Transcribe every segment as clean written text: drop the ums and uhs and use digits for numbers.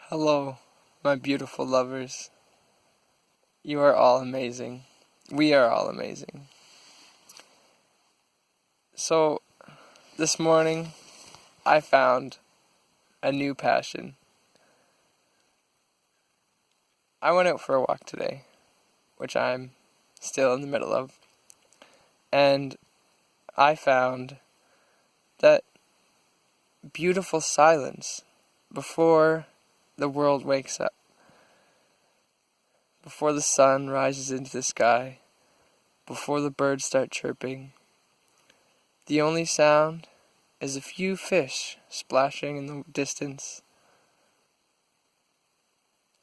Hello, my beautiful lovers. You are all amazing. We are all amazing. So, this morning, I found a new passion. I went out for a walk today, which I'm still in the middle of, and I found that beautiful silence before the world wakes up. Before the sun rises into the sky, before the birds start chirping, the only sound is a few fish splashing in the distance.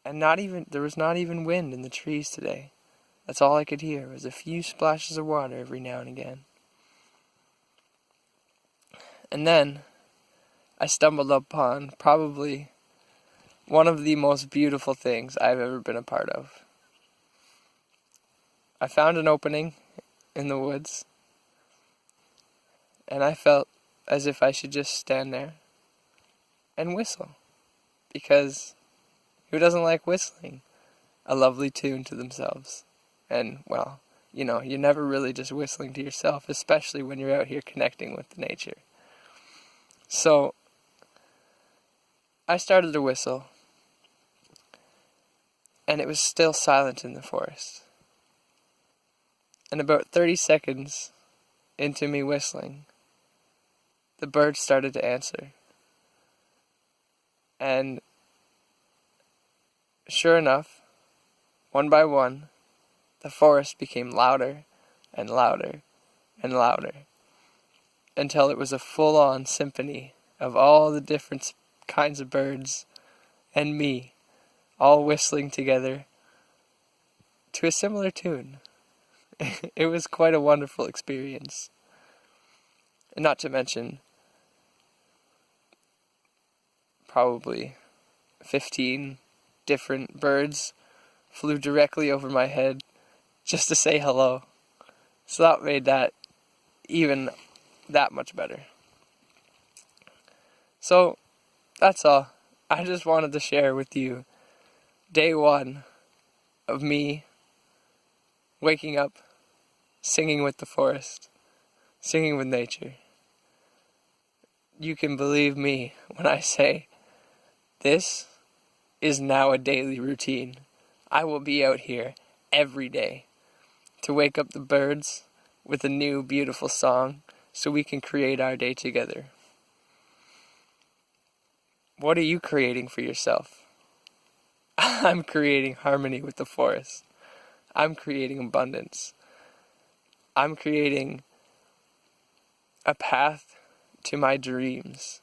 And there was not even wind in the trees today. That's all I could hear was a few splashes of water every now and again. And then I stumbled upon probably one of the most beautiful things I've ever been a part of. I found an opening in the woods, and I felt as if I should just stand there and whistle, because who doesn't like whistling a lovely tune to themselves? And, well, you're never really just whistling to yourself, especially when you're out here connecting with the nature. So, I started to whistle, and it was still silent in the forest. And about 30 seconds into me whistling, the birds started to answer. And sure enough, one by one, the forest became louder and louder and louder, until it was a full-on symphony of all the different kinds of birds and me, all whistling together to a similar tune. It was quite a wonderful experience. And not to mention, probably 15 different birds flew directly over my head just to say hello. So that made that even that much better. So, that's all. I just wanted to share with you day one of me waking up, singing with the forest, singing with nature. You can believe me when I say this is now a daily routine. I will be out here every day to wake up the birds with a new beautiful song so we can create our day together. What are you creating for yourself? I'm creating harmony with the forest. I'm creating abundance. I'm creating a path to my dreams.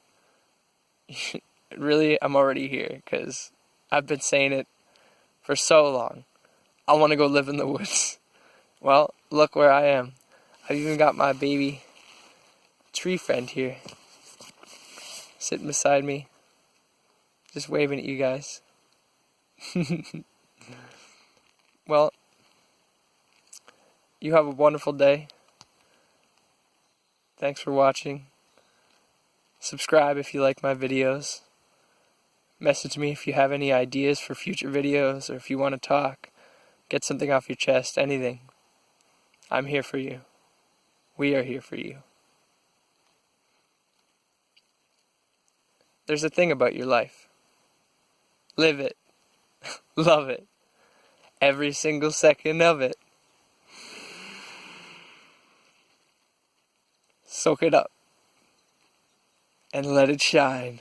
Really, I'm already here because I've been saying it for so long. I want to go live in the woods. Well, look where I am. I've even got my baby tree friend here, sitting beside me, just waving at you guys. Well, you have a wonderful day. Thanks for watching. Subscribe if you like my videos. Message me if you have any ideas for future videos, or if you want to talk, get something off your chest, anything. I'm here for you. We are here for you. There's a thing about your life. Live it. Love it. Every single second of it. Soak it up. And let it shine.